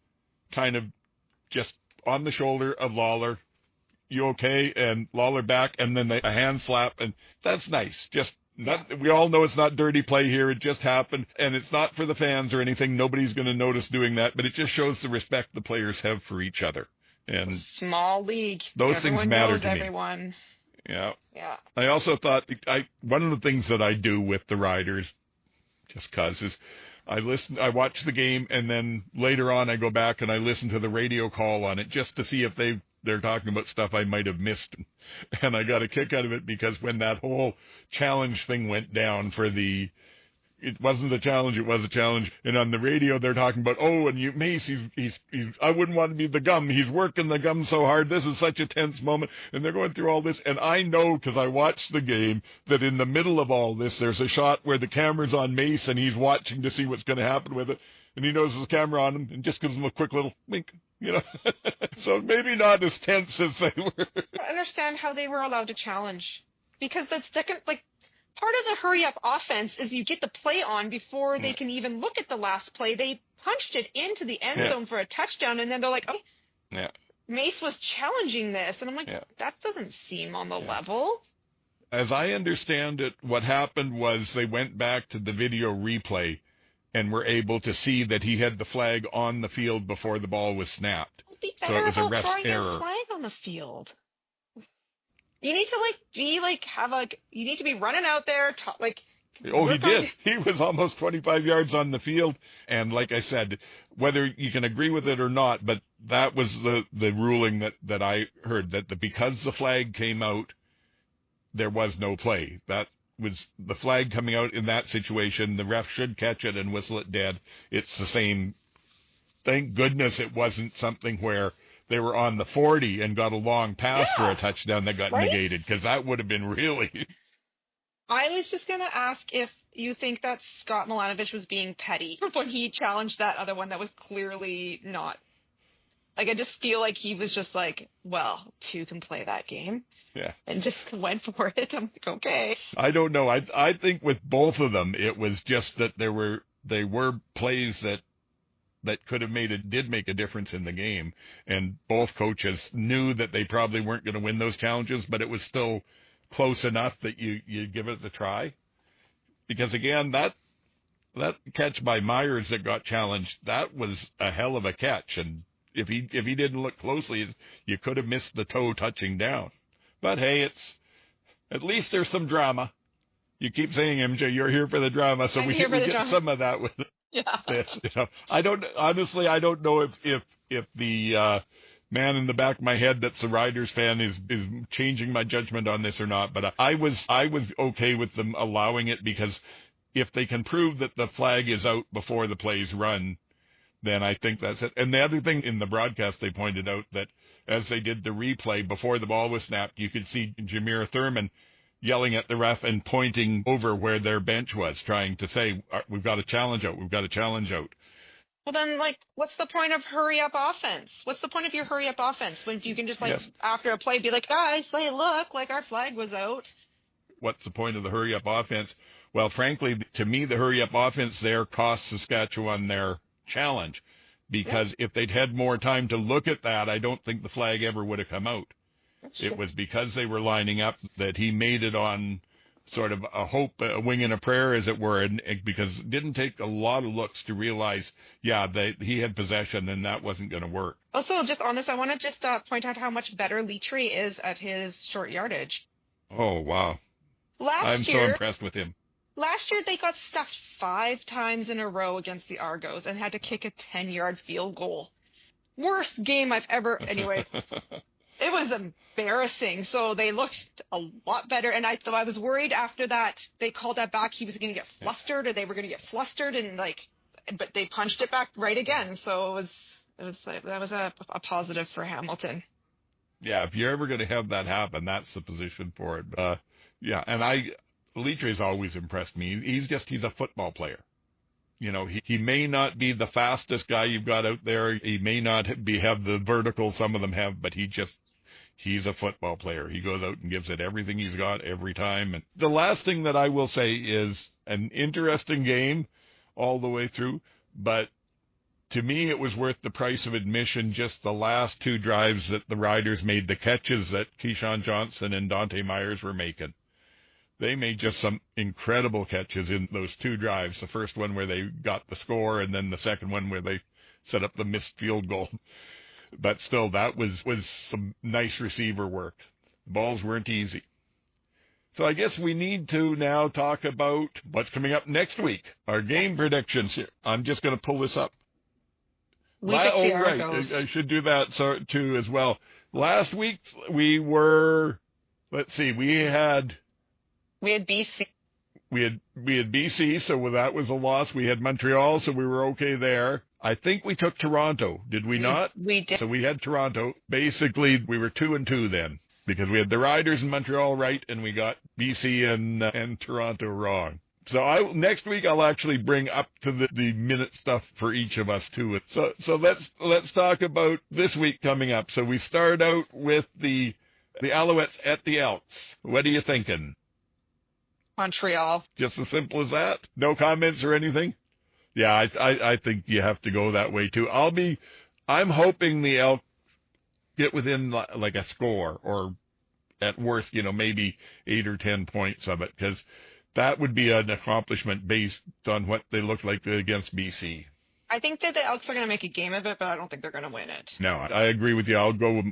kind of just on the shoulder of Lawler. You okay? And Lawler back, and then a hand slap. And that's nice. We all know it's not dirty play here. It just happened. And it's not for the fans or anything. Nobody's going to notice doing that. But it just shows the respect the players have for each other. And small league. Those everyone things matter knows to everyone. me. Yeah. Yeah. I also thought one of the things that I do with the Riders, just cause, is I watch the game, and then later on I go back and I listen to the radio call on it just to see if they're talking about stuff I might have missed. And I got a kick out of it because when that whole challenge thing went down it wasn't a challenge, it was a challenge. And on the radio, they're talking about, and Mace, he's I wouldn't want to be the gum. He's working the gum so hard. This is such a tense moment. And they're going through all this. And I know, because I watched the game, that in the middle of all this, there's a shot where the camera's on Mace and he's watching to see what's going to happen with it. And he knows there's a camera on him and just gives him a quick little wink, So maybe not as tense as they were. I understand how they were allowed to challenge. Because the second, part of the hurry-up offense is you get the play on before they can even look at the last play. They punched it into the end zone for a touchdown, and then they're like, Mace was challenging this. And I'm like, that doesn't seem on the level. As I understand it, what happened was they went back to the video replay and were able to see that he had the flag on the field before the ball was snapped. Be better so it was a ref's throwing error. Your flag on the field. You need to you need to be running out there, he did. He was almost 25 yards on the field. And like I said, whether you can agree with it or not, but that was the ruling that I heard, that because the flag came out, there was no play. That was the flag coming out in that situation. The ref should catch it and whistle it dead. It's the same. Thank goodness it wasn't something where they were on the 40 and got a long pass for a touchdown that got right? negated, because that would have been really... I was just going to ask if you think that Scott Milanovic was being petty when he challenged that other one that was clearly not. Like, I just feel like he was just like, well, two can play that game. Yeah. And just went for it. I'm like, okay. I don't know. I think with both of them, it was just that they were plays that could have did make a difference in the game. And both coaches knew that they probably weren't going to win those challenges, but it was still close enough that you give it a try. Because again, that catch by Myers that got challenged, that was a hell of a catch. And if he didn't look closely, you could have missed the toe touching down. But hey, at least there's some drama. You keep saying, MJ, you're here for the drama, so we get some of that with this. You know, I don't know if the man in the back of my head that's a Riders fan is changing my judgment on this or not. But I was okay with them allowing it, because if they can prove that the flag is out before the plays run, then I think that's it. And the other thing in the broadcast, they pointed out that as they did the replay before the ball was snapped, you could see Jameer Thurman yelling at the ref and pointing over where their bench was, trying to say, we've got a challenge out, we've got a challenge out. Well, then, like, what's the point of hurry-up offense? What's the point of your hurry-up offense when you can just, like, after a play, be like, guys, hey, look, like, our flag was out? What's the point of the hurry-up offense? Well, frankly, to me, the hurry-up offense there cost Saskatchewan their challenge, because if they'd had more time to look at that, I don't think the flag ever would have come out. It was because they were lining up that he made it on sort of a hope, a wing and a prayer, as it were, and because it didn't take a lot of looks to realize, he had possession, and that wasn't going to work. Also, just on this, I want to just point out how much better Litry is at his short yardage. Oh, wow. I'm so impressed with him. Last year, they got stuffed 5 times in a row against the Argos and had to kick a 10-yard field goal. Worst game I've ever... Anyway, it was embarrassing. So they looked a lot better. And I was worried after that they called that back, he was going to get flustered, or they were going to get flustered, and but they punched it back right again. So that was a positive for Hamilton. Yeah, if you're ever going to have that happen, that's the position for it. And Litry's always impressed me. He's a football player. You know, he may not be the fastest guy you've got out there. He may not have the vertical some of them have, but he's a football player. He goes out and gives it everything he's got every time. And the last thing that I will say is an interesting game all the way through, but to me it was worth the price of admission, just the last 2 drives that the Riders made, the catches that Keyshawn Johnson and Dante Myers were making. They made just some incredible catches in those 2 drives. The first one where they got the score, and then the second one where they set up the missed field goal. But still, that was some nice receiver work. The balls weren't easy. So I guess we need to now talk about what's coming up next week. Our game predictions here. I'm just going to pull this up. I should do that too as well. Last week we were, we had BC. We had BC, so that was a loss. We had Montreal, so we were okay there. I think we took Toronto, did we not? We did. So we had Toronto. Basically, we were 2-2 then, because we had the Riders in Montreal right, and we got BC and Toronto wrong. So next week I'll actually bring up to the minute stuff for each of us too. So let's talk about this week coming up. So we start out with the Alouettes at the Elks. What are you thinking? Montreal. Just as simple as that? No comments or anything? Yeah, I think you have to go that way too. I'm hoping the Elks get within like a score, or at worst, maybe 8 or 10 points of it, because that would be an accomplishment based on what they look like against BC. I think that the Elks are going to make a game of it, but I don't think they're going to win it. No, I agree with you.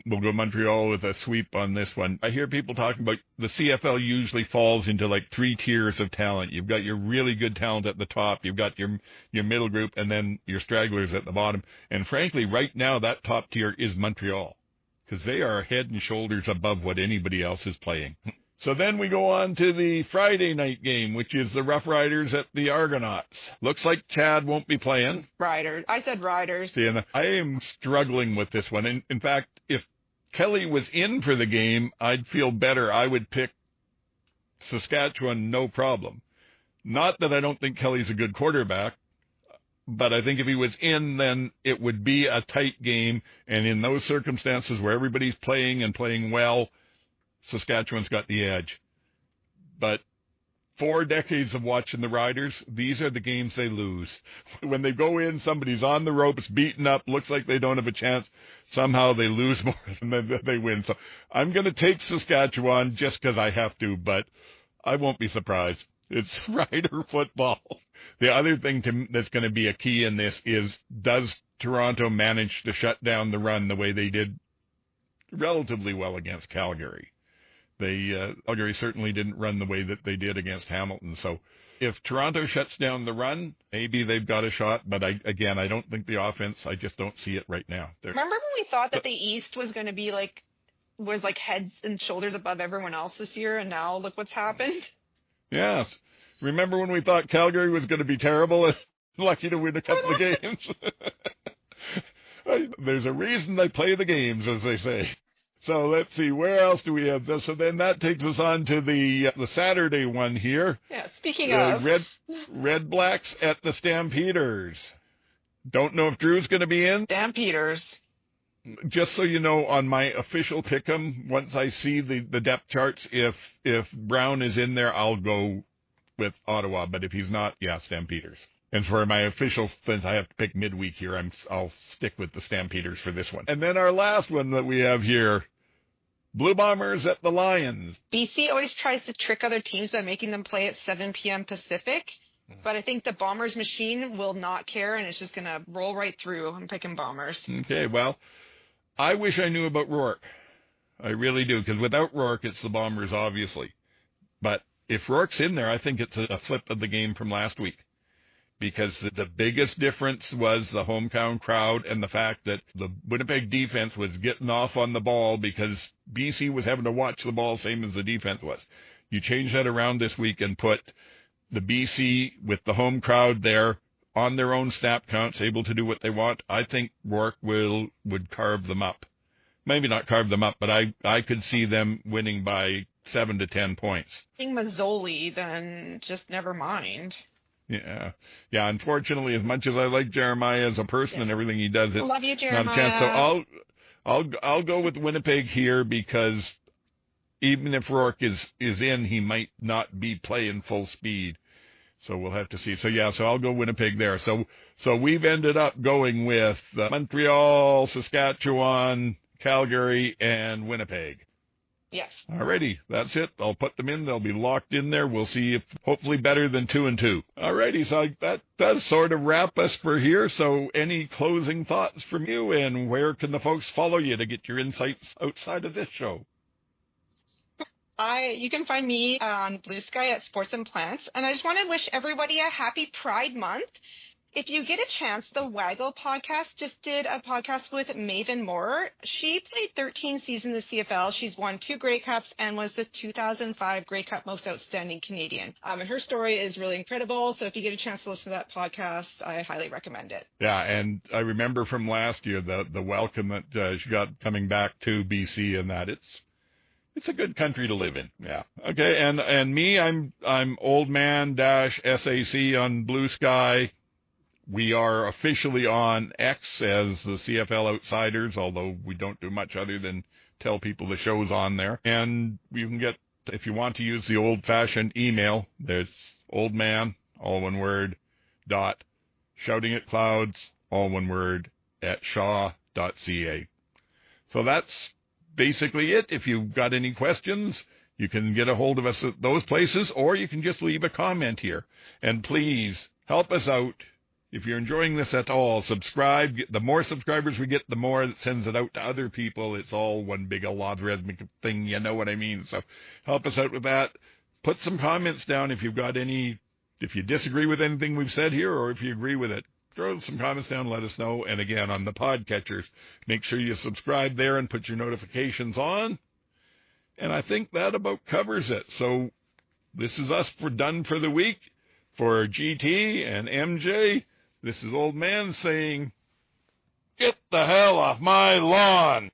We'll go Montreal with a sweep on this one. I hear people talking about the CFL usually falls into like 3 tiers of talent. You've got your really good talent at the top, you've got your middle group, and then your stragglers at the bottom. And frankly, right now that top tier is Montreal, because they are head and shoulders above what anybody else is playing. So then we go on to the Friday night game, which is the Rough Riders at the Argonauts. Looks like Chad won't be playing. Riders. I said Riders. See, and I am struggling with this one. In fact, if Kelly was in for the game, I'd feel better. I would pick Saskatchewan, no problem. Not that I don't think Kelly's a good quarterback, but I think if he was in, then it would be a tight game. And in those circumstances where everybody's playing and playing well, Saskatchewan's got the edge. But 4 decades of watching the Riders, these are the games they lose. When they go in, somebody's on the ropes, beaten up, looks like they don't have a chance. Somehow they lose more than they win. So I'm going to take Saskatchewan just because I have to, but I won't be surprised. It's Rider football. The other thing that's going to be a key in this is, does Toronto manage to shut down the run the way they did relatively well against Calgary? Calgary certainly didn't run the way that they did against Hamilton. So if Toronto shuts down the run, maybe they've got a shot. But I don't think the offense, I just don't see it right now. Remember when we thought that the East was going to be was heads and shoulders above everyone else this year, and now look what's happened? Yes. Remember when we thought Calgary was going to be terrible and lucky to win a couple of games? There's a reason they play the games, as they say. So let's see, where else do we have this? So then that takes us on to the Saturday one here. Yeah, speaking of. Red Blacks at the Stampeders. Don't know if Drew's going to be in. Stampeders. Just so you know, on my official pick'em, once I see the depth charts, if Brown is in there, I'll go with Ottawa. But if he's not, Stampeders. And for my official, since I have to pick midweek here, I'll stick with the Stampeders for this one. And then our last one that we have here, Blue Bombers at the Lions. BC always tries to trick other teams by making them play at 7 p.m. Pacific, but I think the Bombers machine will not care, and it's just going to roll right through. I'm picking Bombers. Okay, well, I wish I knew about Rourke. I really do, because without Rourke, it's the Bombers, obviously. But if Rourke's in there, I think it's a flip of the game from last week. Because the biggest difference was the hometown crowd and the fact that the Winnipeg defense was getting off on the ball because BC was having to watch the ball same as the defense was. You change that around this week and put the BC with the home crowd there on their own snap counts, able to do what they want. I think Rourke would carve them up. Maybe not carve them up, but I could see them winning by 7 to 10 points. I think Mazzoli, then just never mind. Yeah. Unfortunately, as much as I like Jeremiah as a person and everything he does, it's love you, Jeremiah. not a chance. So I'll go with Winnipeg here because even if Rourke is in, he might not be playing full speed. So we'll have to see. So I'll go Winnipeg there. So we've ended up going with Montreal, Saskatchewan, Calgary, and Winnipeg. Yes. Alrighty, that's it. I'll put them in. They'll be locked in there. We'll see if hopefully better than 2-2. Alrighty, so that does sort of wrap us for here. So any closing thoughts from you, and where can the folks follow you to get your insights outside of this show? You can find me on Bluesky at Sports and Plants, and I just want to wish everybody a happy Pride Month. If you get a chance, the Waggle podcast just did a podcast with Maven Moore. She played 13 seasons in the CFL. She's won 2 Grey Cups and was the 2005 Grey Cup Most Outstanding Canadian. And her story is really incredible. So if you get a chance to listen to that podcast, I highly recommend it. Yeah, and I remember from last year the welcome that she got coming back to BC, and that it's a good country to live in. Yeah. Okay, and me, I'm Oldman-SAC on Bluesky. We are officially on X as the CFL Outsiders, although we don't do much other than tell people the show's on there. And you can get, if you want to use the old-fashioned email, there's oldman, all one word, dot, shouting at clouds, all one word, at shaw.ca. So that's basically it. If you've got any questions, you can get a hold of us at those places, or you can just leave a comment here. And please help us out. If you're enjoying this at all, subscribe. The more subscribers we get, the more it sends it out to other people. It's all one big logarithmic thing, you know what I mean? So help us out with that. Put some comments down if you've got any, if you disagree with anything we've said here, or if you agree with it. Throw some comments down, let us know. And again, on the podcatchers, make sure you subscribe there and put your notifications on. And I think that about covers it. So this is us done for the week. For GT and MJ, this is Old Man saying, get the hell off my lawn.